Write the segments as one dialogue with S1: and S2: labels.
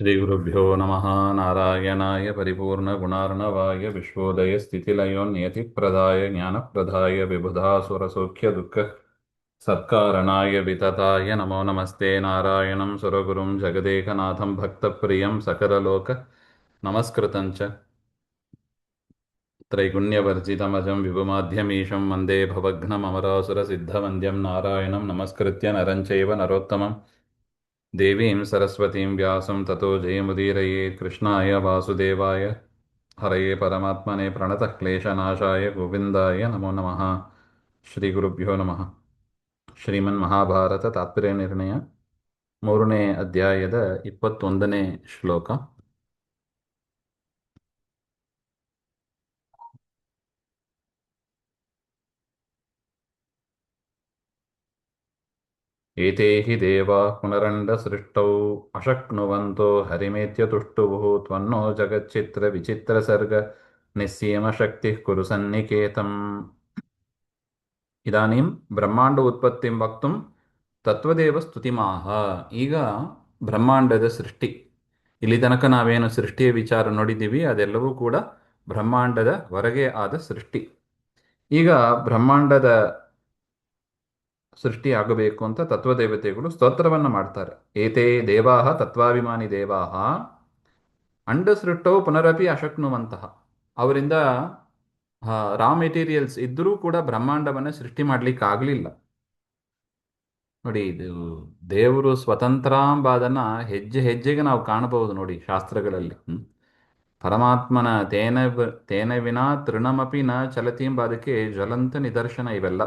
S1: ಶ್ರೀಗುರುಭ್ಯೋ ನಮಃ. ನಾರಾಯಣಾಯ ಪರಿಪೂರ್ಣಗುಣಾರ್ಣವಾಯ ವಿಶ್ವೋದಯಸ್ಥಿತಿಲಯೋನ್ನಿಯತಿಪ್ರದಾಯ ಜ್ಞಾನಪ್ರದಾಯ ವಿಬುಧಾಸುರಸೌಖ್ಯದುಃಖ ಸತ್ಕಾರಣಾಯ ವಿತತಾಯ ನಮೋ ನಮಸ್ತೆ. ನಾರಾಯಣಂ ಸುರಗುರುಂ ಜಗದೇಕನಾಥಂ ಭಕ್ತಪ್ರಿಯಂ ಸಕಲಲೋಕ ನಮಸ್ಕೃತಂ ಚ ತ್ರೈಗುಣ್ಯವರ್ಜಿತಮಜಂ ವಿಭುಮಾಧ್ಯಮೀಶಂ ವಂದೇ ಭವಘ್ನಮರಾಸುರಸಿದ್ಧವಂದ್ಯಂ ನಾರಾಯಣಂ ನಮಸ್ಕೃತ್ಯ ನರಂ ಚೈವ ನರೋತ್ತಮಂ ದೇವೀಂ ಸರಸ್ವತೀಂ ವ್ಯಾಸಂ ತतो ಜಯಮುದೀರಯೇತ್. ಕೃಷ್ಣಾಯ ವಾಸುದೇವಾಯ ಹರಯೇ ಪರಮಾತ್ಮನೇ ಪ್ರಣತಃ ಕ್ಲೇಶನಾಶಾಯ ಗೋವಿಂದಾಯ ನಮೋ ನಮಃ. ಶ್ರೀ ಗುರುಭ್ಯೋ ನಮಃ. ಶ್ರೀಮನ್ ಮಹಾಭಾರತ ತಾತ್ಪರ್ಯ ನಿರ್ಣಯ 3ನೇ ಅಧ್ಯಾಯದ 21ನೇ ಶ್ಲೋಕ. ಏತೇ ಹಿ ದೇವಾಃ ಪುನರಂಡಸೃಷ್ಟೌ ಅಶಕ್ನುವಂತೋ ಹರಿಮೇತ್ಯತುಷ್ಟುಃ ತ್ವನ್ನೋ ಜಗಚ್ಚಿತ್ರ ವಿಚಿತ್ರ ಸರ್ಗ ನಿಸ್ಸೀಮ ಶಕ್ತಿಃ ಕುರು ಸನ್ನಿಕೇತಂ. ಇದಾನೀಂ ಬ್ರಹ್ಮಾಂಡ ಉತ್ಪತ್ತಿಂ ವಕ್ತುಂ ತತ್ವದೇವ ಸ್ತುತಿಮಾಹ. ಈಗ ಬ್ರಹ್ಮಾಂಡದ ಸೃಷ್ಟಿ, ಇಲ್ಲಿ ತನಕ ನಾವೇನು ಸೃಷ್ಟಿಯ ವಿಚಾರ ನೋಡಿದ್ದೀವಿ ಅದೆಲ್ಲವೂ ಕೂಡ ಬ್ರಹ್ಮಾಂಡದ ಹೊರಗೆ ಆದ ಸೃಷ್ಟಿ. ಈಗ ಬ್ರಹ್ಮಾಂಡದ ಸೃಷ್ಟಿ ಆಗಬೇಕು ಅಂತ ತತ್ವದೇವತೆಗಳು ಸ್ತೋತ್ರವನ್ನು ಮಾಡ್ತಾರೆ. ಏತೇ ದೇವಾಹ ತತ್ವಾಭಿಮಾನಿ ದೇವಾಹ ಅಂಡ ಸೃಷ್ಟವು ಪುನರಪಿ ಅಶಕ್ನುವಂತಹ. ಅವರಿಂದ ರಾ ಮೆಟೀರಿಯಲ್ಸ್ ಇದ್ದರೂ ಕೂಡ ಬ್ರಹ್ಮಾಂಡವನ್ನು ಸೃಷ್ಟಿ ಮಾಡ್ಲಿಕ್ಕೆ ಆಗಲಿಲ್ಲ. ನೋಡಿ, ಇದು ದೇವರು ಸ್ವತಂತ್ರ ಎಂಬುದನ್ನ ಹೆಜ್ಜೆ ಹೆಜ್ಜೆಗೆ ನಾವು ಕಾಣಬಹುದು ನೋಡಿ ಶಾಸ್ತ್ರಗಳಲ್ಲಿ. ಪರಮಾತ್ಮನ ತೇನ ವಿನಾ ತೃಣಮಪಿ ನ ಚಲತಿ ಎಂಬುದಕ್ಕೆ ಜ್ವಲಂತ ನಿದರ್ಶನ ಇವೆಲ್ಲ.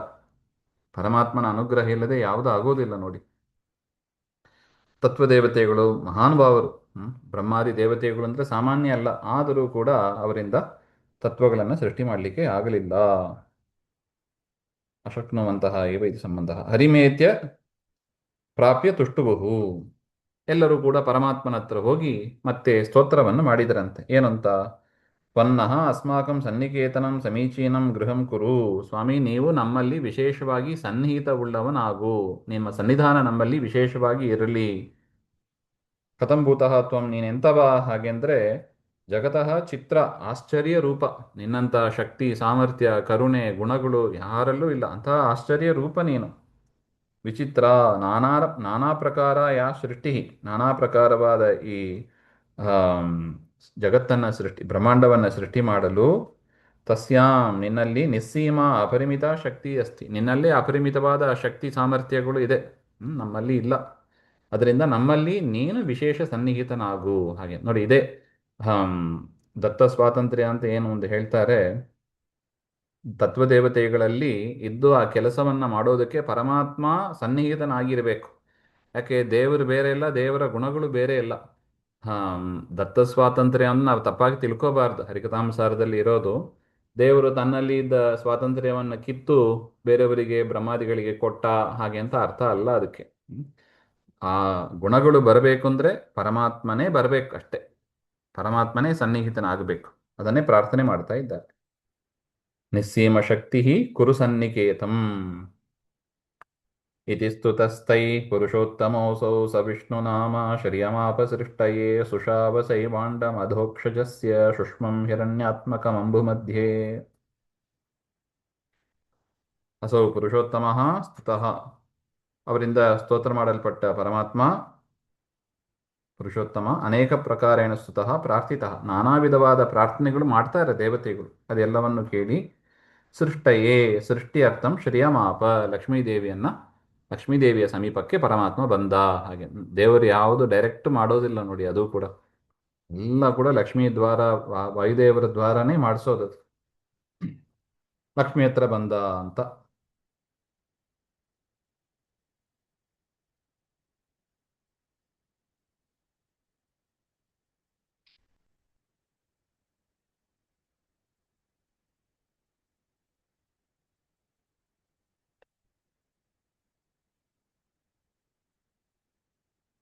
S1: ಪರಮಾತ್ಮನ ಅನುಗ್ರಹ ಇಲ್ಲದೆ ಯಾವುದೂ ಆಗೋದಿಲ್ಲ ನೋಡಿ. ತತ್ವದೇವತೆಗಳು ಮಹಾನುಭಾವರು. ಬ್ರಹ್ಮಾದಿ ದೇವತೆಗಳು ಅಂದರೆ ಸಾಮಾನ್ಯ ಅಲ್ಲ, ಆದರೂ ಕೂಡ ಅವರಿಂದ ತತ್ವಗಳನ್ನು ಸೃಷ್ಟಿ ಮಾಡಲಿಕ್ಕೆ ಆಗಲಿಲ್ಲ. ಅಶಕ್ನುವಂತಹ ಇವ ಇದು ಸಂಬಂಧ. ಹರಿಮೇತ್ಯ ಪ್ರಾಪ್ಯ ತುಷ್ಟುಬಹು. ಎಲ್ಲರೂ ಕೂಡ ಪರಮಾತ್ಮನ ಹತ್ರ ಹೋಗಿ ಮತ್ತೆ ಸ್ತೋತ್ರವನ್ನು ಮಾಡಿದರಂತೆ. ಏನಂತ? ತ್ವನ್ನಃ ಅಸ್ಮಾಕಂ ಸನ್ನಿಕೇತನಂ ಸಮೀಚೀನಂ ಗೃಹಂ ಕುರು. ಸ್ವಾಮಿ, ನೀವು ನಮ್ಮಲ್ಲಿ ವಿಶೇಷವಾಗಿ ಸನ್ನಿಹಿತವುಳ್ಳವನಾಗು, ನಿಮ್ಮ ಸನ್ನಿಧಾನ ನಮ್ಮಲ್ಲಿ ವಿಶೇಷವಾಗಿ ಇರಲಿ. ಕಥಂಭೂತಃ ತ್ವಂ, ನೀನೆಂತವ ಹಾಗೆಂದ್ರೆ ಜಗತಃ ಚಿತ್ರ ಆಶ್ಚರ್ಯ ರೂಪ. ನಿನ್ನಂಥ ಶಕ್ತಿ ಸಾಮರ್ಥ್ಯ ಕರುಣೆ ಗುಣಗಳು ಯಾರಲ್ಲೂ ಇಲ್ಲ, ಅಂತಹ ಆಶ್ಚರ್ಯ ರೂಪ ನೀನು. ವಿಚಿತ್ರ ನಾನಾ ನಾನಾ ಪ್ರಕಾರ ಯಾ ಸೃಷ್ಟಿ, ನಾನಾ ಪ್ರಕಾರವಾದ ಈ ಜಗತ್ತನ್ನು ಸೃಷ್ಟಿ ಬ್ರಹ್ಮಾಂಡವನ್ನು ಸೃಷ್ಟಿ ಮಾಡಲು ತಸ್ಯಾಂ ನಿನ್ನಲ್ಲಿ ನಿಸ್ಸೀಮ ಅಪರಿಮಿತ ಶಕ್ತಿ ಅಸ್ತಿ. ನಿನ್ನಲ್ಲೇ ಅಪರಿಮಿತವಾದ ಶಕ್ತಿ ಸಾಮರ್ಥ್ಯಗಳು ಇದೆ, ನಮ್ಮಲ್ಲಿ ಇಲ್ಲ. ಅದರಿಂದ ನಮ್ಮಲ್ಲಿ ನೀನು ವಿಶೇಷ ಸನ್ನಿಹಿತನಾಗು. ಹಾಗೆ ನೋಡಿ, ಇದೇ ದತ್ತ ಸ್ವಾತಂತ್ರ್ಯ ಅಂತ ಏನು ಒಂದು ಹೇಳ್ತಾರೆ. ತತ್ವದೇವತೆಗಳಲ್ಲಿ ಇದ್ದು ಆ ಕೆಲಸವನ್ನು ಮಾಡೋದಕ್ಕೆ ಪರಮಾತ್ಮ ಸನ್ನಿಹಿತನಾಗಿರಬೇಕು. ಯಾಕೆ? ದೇವರು ಬೇರೆ ಇಲ್ಲ, ದೇವರ ಗುಣಗಳು ಬೇರೆ ಇಲ್ಲ. ದತ್ತ ಸ್ವಾತಂತ್ರ್ಯವನ್ನು ನಾವು ತಪ್ಪಾಗಿ ತಿಳ್ಕೋಬಾರ್ದು. ಹರಿಕಥಾಂಸಾರದಲ್ಲಿ ಇರೋದು ದೇವರು ತನ್ನಲ್ಲಿ ಇದ್ದ ಸ್ವಾತಂತ್ರ್ಯವನ್ನು ಕಿತ್ತು ಬೇರೆಯವರಿಗೆ ಬ್ರಹ್ಮಾದಿಗಳಿಗೆ ಕೊಟ್ಟ ಹಾಗೆ ಅಂತ ಅರ್ಥ ಅಲ್ಲ ಅದಕ್ಕೆ. ಆ ಗುಣಗಳು ಬರಬೇಕು ಅಂದರೆ ಪರಮಾತ್ಮನೇ ಬರಬೇಕು ಅಷ್ಟೇ. ಪರಮಾತ್ಮನೇ ಸನ್ನಿಹಿತನಾಗಬೇಕು. ಅದನ್ನೇ ಪ್ರಾರ್ಥನೆ ಮಾಡ್ತಾ ಇದ್ದಾರೆ. ನಿಸ್ಸೀಮ ಶಕ್ತಿ ಕುರು ಸನ್ನಿಕೇತಂ ಇತಿ ಸ್ತುತಸ್ತೈ ಪುರುಷೋತ್ತಮೋऽಸೌ ಸ ವಿಷ್ಣುನಾಮ ಶ್ರಿಯಮಾಪಸೃಷ್ಟಯೇ ಸುಷಾವಸೈವಾಂಡಮಧೋಕ್ಷಜಸ್ಯ ಶುಷ್ಮಂ ಹಿರಣ್ಯಾತ್ಮಕಮಂಬುಮಧ್ಯೆ. ಅಸೌ ಪುರುಷೋತ್ತಮಃ ಸ್ತುತಃ, ಅವರಿಂದ ಸ್ತೋತ್ರ ಮಾಡಲ್ಪಟ್ಟ ಪರಮಾತ್ಮ ಪುರುಷೋತ್ತಮ. ಅನೇಕ ಪ್ರಕಾರೇಣ ಸ್ತುತಃ ಪ್ರಾರ್ಥಿತಃ, ನಾನಾ ವಿಧವಾದ ಪ್ರಾರ್ಥನೆಗಳು ಮಾಡ್ತಾರೆ ದೇವತೆಗಳು. ಅದೆಲ್ಲವನ್ನು ಕೇಳಿ ಸೃಷ್ಟಯೇ ಸೃಷ್ಟಿ ಅರ್ಥಂ ಶ್ರಿಯಮಾಪ, ಲಕ್ಷ್ಮೀದೇವಿಯ ಸಮೀಪಕ್ಕೆ ಪರಮಾತ್ಮ ಬಂದ. ಹಾಗೆ ದೇವರು ಯಾವುದು ಡೈರೆಕ್ಟ್ ಮಾಡೋದಿಲ್ಲ ನೋಡಿ, ಅದು ಕೂಡ ಎಲ್ಲ ಕೂಡ ಲಕ್ಷ್ಮೀ ದ್ವಾರ, ವಾಯುದೇವರ ದ್ವಾರನೇ ಮಾಡಿಸೋದು. ಲಕ್ಷ್ಮಿ ಹತ್ರ ಬಂದ ಅಂತ.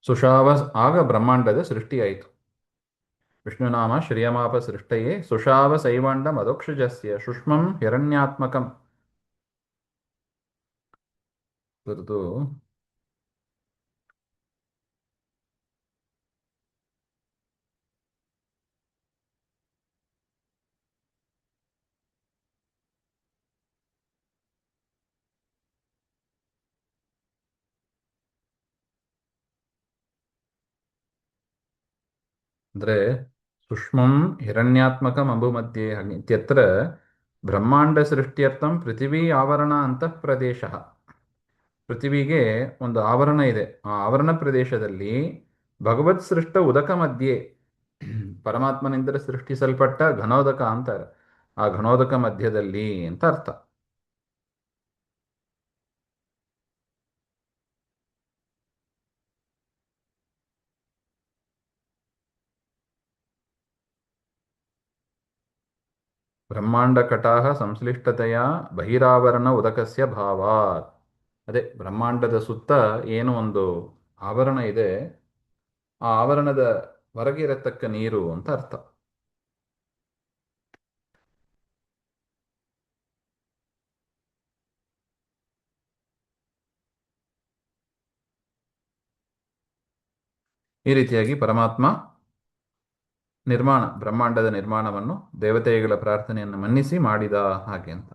S1: ಸುಷಾವ, ಆಗ ಬ್ರಹ್ಮಾಂಡದ ಸೃಷ್ಟಿಯಾಯಿತು. ವಿಷ್ಣುನಾಮ ಶ್ರಿಯಮಾಪ ಸೃಷ್ಟಯೇ ಸುಷಾವ ಸೈವಾಂಡ ಮದೋಕ್ಷಜಸ್ಯ ಶುಷ್ಮಂ ಹಿರಣ್ಯಾತ್ಮಕಂ. ಕುರಿತು. ಅಂದರೆ ಸುಷ್ಮಂ ಹಿರಣ್ಯಾತ್ಮಕಂ ಅಂಬು ಮಧ್ಯೆ ಇತ್ಯತ್ರ ಬ್ರಹ್ಮಾಂಡ ಸೃಷ್ಟ್ಯರ್ಥಂ ಪೃಥಿವೀ ಆವರಣ ಅಂತಃ ಪ್ರದೇಶ. ಪೃಥಿವಿಗೆ ಒಂದು ಆವರಣ ಇದೆ. ಆ ಆವರಣ ಪ್ರದೇಶದಲ್ಲಿ ಭಗವತ್ ಸೃಷ್ಟ ಉದಕ ಮಧ್ಯೆ ಪರಮಾತ್ಮನಿಂದ ಸೃಷ್ಟಿಸಲ್ಪಟ್ಟ ಘನೋದಕ ಅಂತಾರೆ. ಆ ಘನೋದಕ ಮಧ್ಯದಲ್ಲಿ ಅಂತ ಅರ್ಥ. ಬ್ರಹ್ಮಾಂಡ ಕಟಾಹ ಸಂಶ್ಲಿಷ್ಟತೆಯ ಬಹಿರಾವರಣ ಉದಕಸ್ಯ ಭಾವಾತ್. ಅದೇ ಬ್ರಹ್ಮಾಂಡದ ಸುತ್ತ ಏನು ಒಂದು ಆವರಣ ಇದೆ, ಆ ಆವರಣದ ಹೊರಗೆ ಇರತಕ್ಕ ನೀರು ಅಂತ ಅರ್ಥ. ಈ ರೀತಿಯಾಗಿ ಪರಮಾತ್ಮ ಬ್ರಹ್ಮಾಂಡದ ನಿರ್ಮಾಣವನ್ನು ದೇವತೆಗಳ ಪ್ರಾರ್ಥನೆಯನ್ನು ಮನ್ನಿಸಿ ಮಾಡಿದ ಹಾಗೆ ಅಂತ.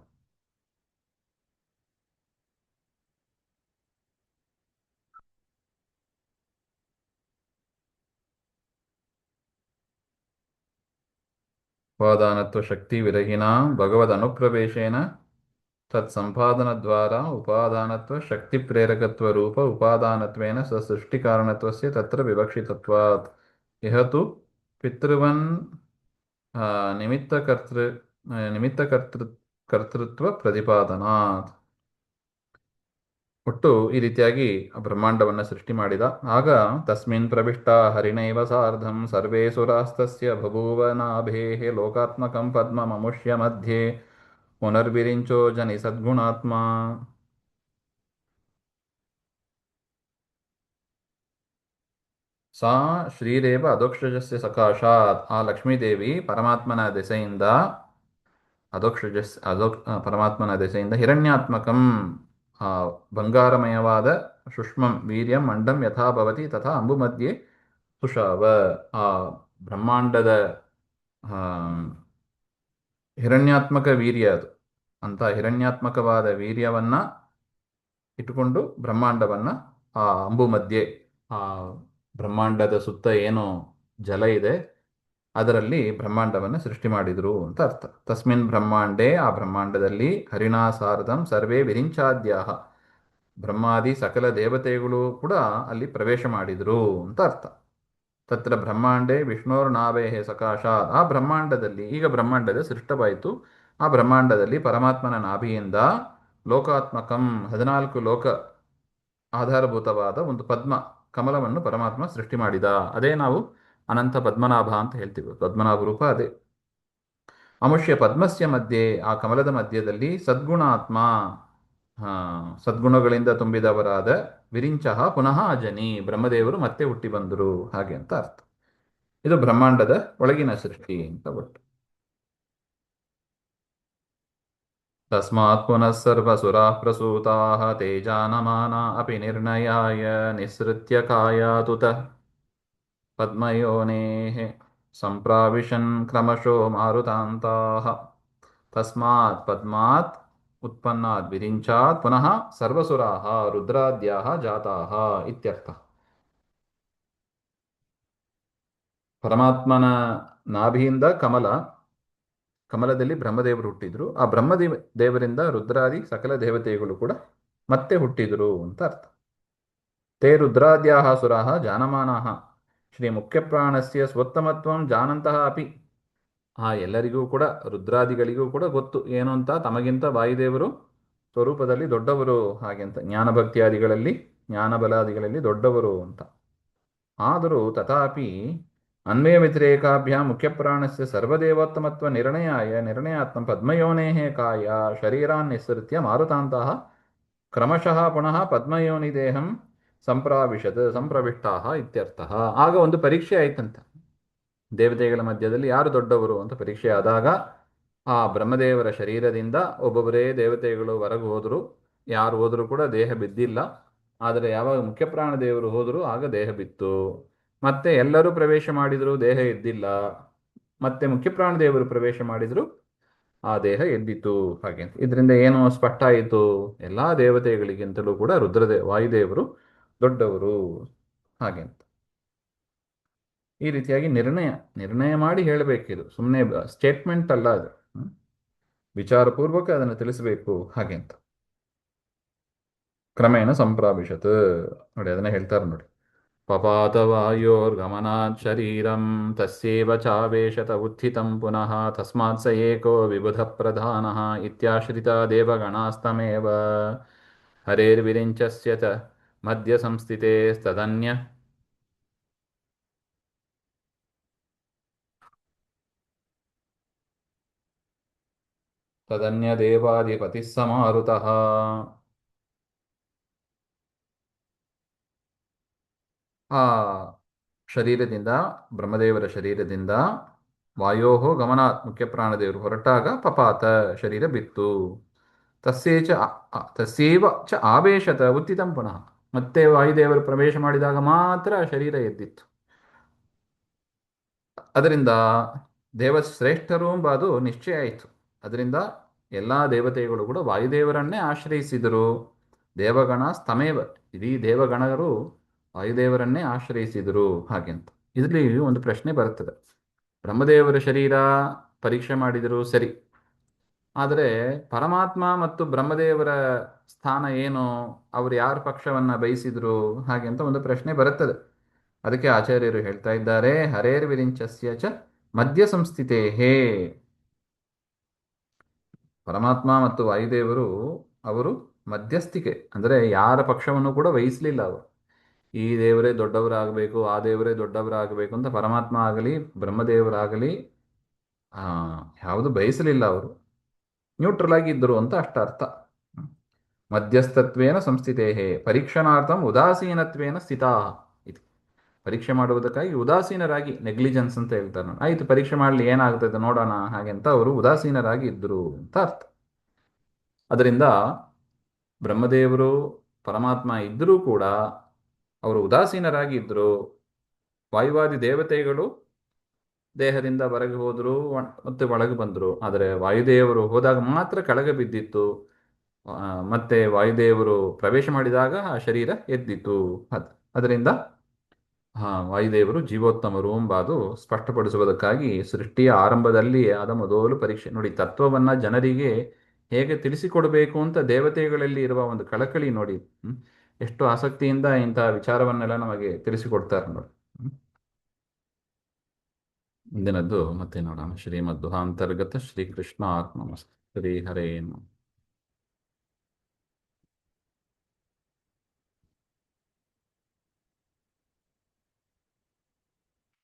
S1: ಉಪಾದಾನತ್ವ ಶಕ್ತಿ ವಿರಹಿನ ಭಗವದ್ ಅನುಪ್ರವೇಶೇನ ತತ್ ಸಂಪಾದನದ್ವಾರ ಉಪಾದಾನತ್ವ ಶಕ್ತಿ ಪ್ರೇರಕತ್ವ ರೂಪ ಉಪಾದಾನತ್ವೇನ ಸ ಸೃಷ್ಟಿಕಾರಣತ್ವಸ್ಯ ತತ್ರ ವಿವಕ್ಷಿತತ್ವಾತ್ ಇಹತು ಪಿತೃವನ್ ನಿಮಿತ್ತಕರ್ತೃ ನಿಮಿತ್ತಕರ್ತೃ ಕರ್ತೃತ್ವ ಪ್ರತಿಪಾದನಾತ್. ಒಟ್ಟು ಈ ರೀತಿಯಾಗಿ ಆ ಬ್ರಹ್ಮಾಂಡವನ್ನು ಸೃಷ್ಟಿ ಮಾಡಿದ. ಆಗ ತಸ್ಮಿನ್ ಪ್ರವಿಷ್ಟ ಹರಿಣೈವ ಸಾರ್ಧಂ ಸರ್ವೇ ಸುರಾಸ್ತಸ್ಯ ಬಭೂವ ನಾಭೇಃ ಲೋಕಾತ್ಮಕಂ ಪದ್ಮಮುಷ್ಯ ಮಧ್ಯೆ ಪುನರ್ವಿರಿಂಚೋ ಜನಿ ಸದ್ಗುಣಾತ್ಮ. ಸಾ ಶ್ರೀರೇವ ಅಧೋಕ್ಷಜಸ್ಯ ಸಕಾಶಾತ್. ಆ ಲಕ್ಷ್ಮೀದೇವಿ ಪರಮಾತ್ಮನ ದೆಸೆಯಿಂದ ಹಿರಣ್ಯಾತ್ಮಕಂ, ಆ ಬಂಗಾರಮಯವಾದ ಸುಷ್ಮಂ ವೀರ್ಯಂ ಮಂಡಂ ಯಥಾ ಭವತಿ ತಥಾ ಅಂಬು ಮಧ್ಯೆ ಸುಷಾವ. ಆ ಬ್ರಹ್ಮಾಂಡದ ಆ, ಹಿರಣ್ಯಾತ್ಮಕ ವೀರ್ಯ ಅದು ಅಂತ ಹಿರಣ್ಯಾತ್ಮಕವಾದ ವೀರ್ಯವನ್ನ ಇಟ್ಟುಕೊಂಡು ಬ್ರಹ್ಮಾಂಡವನ್ನ ಆ ಅಂಬು ಮಧ್ಯೆ, ಆ ಬ್ರಹ್ಮಾಂಡದ ಸುತ್ತ ಏನು ಜಲ ಇದೆ ಅದರಲ್ಲಿ ಬ್ರಹ್ಮಾಂಡವನ್ನು ಸೃಷ್ಟಿ ಮಾಡಿದರು ಅಂತ ಅರ್ಥ. ತಸ್ಮಿನ್ ಬ್ರಹ್ಮಾಂಡೇ, ಆ ಬ್ರಹ್ಮಾಂಡದಲ್ಲಿ ಹರಿಣಾ ಸಾರ್ಧಂ ಸರ್ವೇ ವಿರಿಂಚಾದ್ಯಾಹ, ಬ್ರಹ್ಮಾದಿ ಸಕಲ ದೇವತೆಗಳು ಕೂಡ ಅಲ್ಲಿ ಪ್ರವೇಶ ಮಾಡಿದರು ಅಂತ ಅರ್ಥ. ತತ್ರ ಬ್ರಹ್ಮಾಂಡೇ ವಿಷ್ಣೋರ್ನಾಭೇಃ ಸಕಾಶಾತ್. ಆ ಬ್ರಹ್ಮಾಂಡದಲ್ಲಿ, ಈಗ ಬ್ರಹ್ಮಾಂಡದ ಸೃಷ್ಟವಾಯಿತು, ಆ ಬ್ರಹ್ಮಾಂಡದಲ್ಲಿ ಪರಮಾತ್ಮನ ನಾಭಿಯಿಂದ ಲೋಕಾತ್ಮಕಂ 14 ಲೋಕ ಆಧಾರಭೂತವಾದ ಒಂದು ಪದ್ಮ ಕಮಲವನ್ನು ಪರಮಾತ್ಮ ಸೃಷ್ಟಿ ಮಾಡಿದ. ಅದೇ ನಾವು ಅನಂತ ಪದ್ಮನಾಭ ಅಂತ ಹೇಳ್ತೀವಿ. ಪದ್ಮನಾಭ ರೂಪ ಅದೇ. ಅಮುಷ್ಯ ಪದ್ಮಸ್ಯ ಮಧ್ಯೆ, ಆ ಕಮಲದ ಮಧ್ಯದಲ್ಲಿ ಸದ್ಗುಣಾತ್ಮ, ಸದ್ಗುಣಗಳಿಂದ ತುಂಬಿದವರಾದ ವಿರಿಂಚಃ ಪುನಃ ಅಜನಿ, ಬ್ರಹ್ಮದೇವರು ಮತ್ತೆ ಹುಟ್ಟಿ ಬಂದರು ಹಾಗೆ ಅಂತ ಅರ್ಥ. ಇದು ಬ್ರಹ್ಮಾಂಡದ ಒಳಗಿನ ಸೃಷ್ಟಿ ಅಂತ ಒಟ್ಟು. ತಸ್ಮಾತ್ ಪುನಃ ಸರ್ವಸುರಾಃ ಪ್ರಸೂತಾಃ ತೇಜಾನಮಾನಾ ಅಪಿ ನಿರ್ಣಯಾಯ ನಿಸ್ಸೃತ್ಯ ಕಾಯಾತುತಃ ಪದ್ಮಯೋನೇಃ ಸಂಪ್ರಾವಿಶನ್ ಕ್ರಮಶೋ ಮಾರುತಾಂತಾಃ. ತಸ್ಮಾತ್ ಪದ್ಮಾತ್ ಉತ್ಪನ್ನಾತ್ ವಿರಿಂಚಾತ್ ಪುನಃ ಸರ್ವಸುರಾಃ ರುದ್ರಾದ್ಯಾಃ ಜಾತಾಃ ಇತ್ಯರ್ಥ. ಪರಮಾತ್ಮನ ನಾಭಿಯಿಂದ ಕಮಲದಲ್ಲಿ ಬ್ರಹ್ಮದೇವರು ಹುಟ್ಟಿದ್ರು. ಆ ದೇವರಿಂದ ರುದ್ರಾದಿ ಸಕಲ ದೇವತೆಗಳು ಕೂಡ ಮತ್ತೆ ಹುಟ್ಟಿದ್ರು ಅಂತ ಅರ್ಥ. ತೇ ರುದ್ರಾದ್ಯಾಹ ಸುರಾಹ ಜಾನಮಾನಾಹ ಶ್ರೀ ಮುಖ್ಯಪ್ರಾಣಸ್ಯ ಸ್ವೋತ್ತಮತ್ವಂ ಜಾನಂತಹ ಅಪಿ. ಆ ಎಲ್ಲರಿಗೂ ಕೂಡ, ರುದ್ರಾದಿಗಳಿಗೂ ಕೂಡ ಗೊತ್ತು ಏನು ಅಂತ, ತಮಗಿಂತ ವಾಯುದೇವರು ಸ್ವರೂಪದಲ್ಲಿ ದೊಡ್ಡವರು ಹಾಗೆ ಅಂತ, ಜ್ಞಾನಭಕ್ತಿಯಾದಿಗಳಲ್ಲಿ ಜ್ಞಾನಬಲಾದಿಗಳಲ್ಲಿ ದೊಡ್ಡವರು ಅಂತ. ಆದರೂ ತಥಾಪಿ ಅನ್ವಯ ವ್ಯತಿರೇಕಾಭ್ಯಾಂ ಮುಖ್ಯಪ್ರಾಣಸ್ಯ ಸರ್ವದೇವೋತ್ತಮತ್ವ ನಿರ್ಣಯಾತ್ಮ ಪದ್ಮಯೋನೇಃ ಕಾಯ ಶರೀರಾನ್ ನಿಸ್ಸೃತ್ಯ ಮಾರುತಾಂತಹ ಕ್ರಮಶಃ ಪುನಃ ಪದ್ಮಯೋನಿ ದೇಹಂ ಸಂಪ್ರವಿಷ್ಟಾಹ ಇತ್ಯರ್ಥಃ. ಆಗ ಒಂದು ಪರೀಕ್ಷೆ ಆಯ್ತಂತ, ದೇವತೆಗಳ ಮಧ್ಯದಲ್ಲಿ ಯಾರು ದೊಡ್ಡವರು ಅಂತ ಪರೀಕ್ಷೆ ಆದಾಗ ಆ ಬ್ರಹ್ಮದೇವರ ಶರೀರದಿಂದ ಒಬ್ಬೊಬ್ಬರೇ ದೇವತೆಗಳು ಹೊರಗೆ ಹೋದರು. ಯಾರು ಹೋದರೂ ಕೂಡ ದೇಹ ಬಿದ್ದಿಲ್ಲ. ಆದರೆ ಯಾವಾಗ ಮುಖ್ಯಪ್ರಾಣ ದೇವರು ಹೋದರು ಆಗ ದೇಹ ಬಿತ್ತು. ಮತ್ತೆ ಎಲ್ಲರೂ ಪ್ರವೇಶ ಮಾಡಿದರು, ದೇಹ ಎದ್ದಿಲ್ಲ. ಮತ್ತೆ ಮುಖ್ಯಪ್ರಾಣ ದೇವರು ಪ್ರವೇಶ ಮಾಡಿದರು, ಆ ದೇಹ ಎದ್ದಿತು ಹಾಗೆ ಅಂತ. ಇದರಿಂದ ಏನು ಸ್ಪಷ್ಟ ಆಯಿತು? ಎಲ್ಲ ದೇವತೆಗಳಿಗಿಂತಲೂ ಕೂಡ ವಾಯುದೇವರು ದೊಡ್ಡವರು ಹಾಗೆ ಅಂತ. ಈ ರೀತಿಯಾಗಿ ನಿರ್ಣಯ ಮಾಡಿ ಹೇಳಬೇಕಿದು, ಸುಮ್ಮನೆ ಸ್ಟೇಟ್ಮೆಂಟ್ ಅಲ್ಲ ಅದು. ಹ್ಮ್? ವಿಚಾರಪೂರ್ವಕ ಅದನ್ನು ತಿಳಿಸಬೇಕು ಹಾಗೆ ಅಂತ. ಕ್ರಮೇಣ ಸಂಪ್ರಾವಿಶತ್, ನೋಡಿ ಅದನ್ನ ಹೇಳ್ತಾರೆ ನೋಡಿ. ಪಪಾತ ವಾಯೋರ್ಗಮನಾತ್ ಶರೀರಂ ತಸ್ಯೇವ ಚಾವೇಶತ ಉತ್ಥಿತಂ ಪುನಃ ತಸ್ಮಾತ್ ಸ ಏಕೋ ವಿಬುಧ ಪ್ರಧಾನಃ ಇತ್ಯಾಶ್ರಿತ ದೇವಗಣಾಸ್ತಮೇವ ಹರೇರ್ವಿರಿಂಚಸ್ಯ ಚ ಮಧ್ಯ ಸಂಸ್ಥಿತೆ ತದನ್ಯ ತದನ್ಯದೇವಾಧಿಪತಿಃ ಸ ಮಾರುತಃ. ಆ ಶರೀರದಿಂದ, ಬ್ರಹ್ಮದೇವರ ಶರೀರದಿಂದ ವಾಯೋಹೋ ಗಮನಾತ್, ಮುಖ್ಯ ಪ್ರಾಣದೇವರು ಹೊರಟಾಗ ಪಪಾತ, ಶರೀರ ಬಿತ್ತು. ತಸ್ಯೇಚ ತಸ್ಯೇವ ಚ ಆವೇಶತ ಉತ್ಥಿತಂ ಪುನಃ, ಮತ್ತೆ ವಾಯುದೇವರು ಪ್ರವೇಶ ಮಾಡಿದಾಗ ಮಾತ್ರ ಶರೀರ ಎದ್ದಿತ್ತು. ಅದರಿಂದ ದೇವಶ್ರೇಷ್ಠರು ಎಂಬ ಅದು ನಿಶ್ಚಯ ಆಯಿತು. ಅದರಿಂದ ಎಲ್ಲ ದೇವತೆಗಳು ಕೂಡ ವಾಯುದೇವರನ್ನೇ ಆಶ್ರಯಿಸಿದರು. ದೇವಗಣ ಸ್ತಮೇವ, ಇಡೀ ದೇವಗಣರು ವಾಯುದೇವರನ್ನೇ ಆಶ್ರಯಿಸಿದರು ಹಾಗೆ ಅಂತ. ಇದರಲ್ಲಿ ಒಂದು ಪ್ರಶ್ನೆ ಬರುತ್ತದೆ. ಬ್ರಹ್ಮದೇವರ ಶರೀರ ಪರೀಕ್ಷೆ ಮಾಡಿದರು ಸರಿ, ಆದರೆ ಪರಮಾತ್ಮ ಮತ್ತು ಬ್ರಹ್ಮದೇವರ ಸ್ಥಾನ ಏನು, ಅವರು ಯಾರ ಪಕ್ಷವನ್ನ ಬಯಸಿದ್ರು ಹಾಗೆ ಅಂತ ಒಂದು ಪ್ರಶ್ನೆ ಬರುತ್ತದೆ. ಅದಕ್ಕೆ ಆಚಾರ್ಯರು ಹೇಳ್ತಾ ಇದ್ದಾರೆ, ಹರೇರ್ ವಿರಿಂಚಸ್ಯ ಚ ಮಧ್ಯ ಸಂಸ್ಥಿತೇ ಹೇ. ಪರಮಾತ್ಮ ಮತ್ತು ವಾಯುದೇವರು ಅವರು ಮಧ್ಯಸ್ಥಿಕೆ, ಅಂದರೆ ಯಾರ ಪಕ್ಷವನ್ನು ಕೂಡ ವಹಿಸಲಿಲ್ಲ ಅವರು. ಈ ದೇವರೇ ದೊಡ್ಡವರಾಗಬೇಕು, ಆ ದೇವರೇ ದೊಡ್ಡವರಾಗಬೇಕು ಅಂತ ಪರಮಾತ್ಮ ಆಗಲಿ ಬ್ರಹ್ಮದೇವರಾಗಲಿ ಆ ಯಾವುದು ಬಯಸಲಿಲ್ಲ ಅವರು. ನ್ಯೂಟ್ರಲ್ ಆಗಿ ಇದ್ದರು ಅಂತ ಅಷ್ಟ ಅರ್ಥ. ಮಧ್ಯಸ್ಥತ್ವೇನ ಸಂಸ್ಥಿತೇ ಪರೀಕ್ಷಣಾರ್ಥಂ ಉದಾಸೀನತ್ವೇನ ಸ್ಥಿತಾ ಇದು. ಪರೀಕ್ಷೆ ಮಾಡುವುದಕ್ಕಾಗಿ ಉದಾಸೀನರಾಗಿ, ನೆಗ್ಲಿಜೆನ್ಸ್ ಅಂತ ಹೇಳ್ತಾರೆ ನೋಡಿ. ಆಯ್ತು ಪರೀಕ್ಷೆ ಮಾಡಲಿ ಏನಾಗ್ತದೆ ನೋಡೋಣ ಹಾಗೆ ಅಂತ ಅವರು ಉದಾಸೀನರಾಗಿ ಇದ್ದರು ಅಂತ ಅರ್ಥ. ಅದರಿಂದ ಬ್ರಹ್ಮದೇವರು ಪರಮಾತ್ಮ ಇದ್ದರೂ ಕೂಡ ಅವರು ಉದಾಸೀನರಾಗಿ ಇದ್ದರು. ವಾಯುವಾದಿ ದೇವತೆಗಳು ದೇಹದಿಂದ ಹೊರಗೆ ಹೋದರು, ಮತ್ತೆ ಒಳಗೆ ಬಂದರು. ಆದರೆ ವಾಯುದೇವರು ಹೋದಾಗ ಮಾತ್ರ ಕೆಳಗೆ ಬಿದ್ದಿತ್ತು. ಮತ್ತೆ ವಾಯುದೇವರು ಪ್ರವೇಶ ಮಾಡಿದಾಗ ಆ ಶರೀರ ಎದ್ದಿತು. ಅದರಿಂದ ವಾಯುದೇವರು ಜೀವೋತ್ತಮರು ಎಂಬ ಅದು ಸ್ಪಷ್ಟಪಡಿಸುವುದಕ್ಕಾಗಿ ಸೃಷ್ಟಿಯ ಆರಂಭದಲ್ಲಿ ಆದ ಮೊದಲು ಪರೀಕ್ಷೆ ನೋಡಿ. ತತ್ವವನ್ನ ಜನರಿಗೆ ಹೇಗೆ ತಿಳಿಸಿಕೊಡಬೇಕು ಅಂತ ದೇವತೆಗಳಲ್ಲಿ ಇರುವ ಒಂದು ಕಳಕಳಿ ನೋಡಿ. ಎಷ್ಟು ಆಸಕ್ತಿಯಿಂದ ಇಂತಹ ವಿಚಾರವನ್ನೆಲ್ಲ ನಮಗೆ ತಿಳಿಸಿಕೊಡ್ತಾರೆ ನೋಡಿ. ಮುಂದಿನದ್ದು ಮತ್ತೆ ನೋಡೋಣ. ಶ್ರೀಮದ್ ದುಹಾಂತರ್ಗತ ಶ್ರೀಕೃಷ್ಣ ಆತ್ಮ ಶ್ರೀ ಹರೇ ನಮಃ.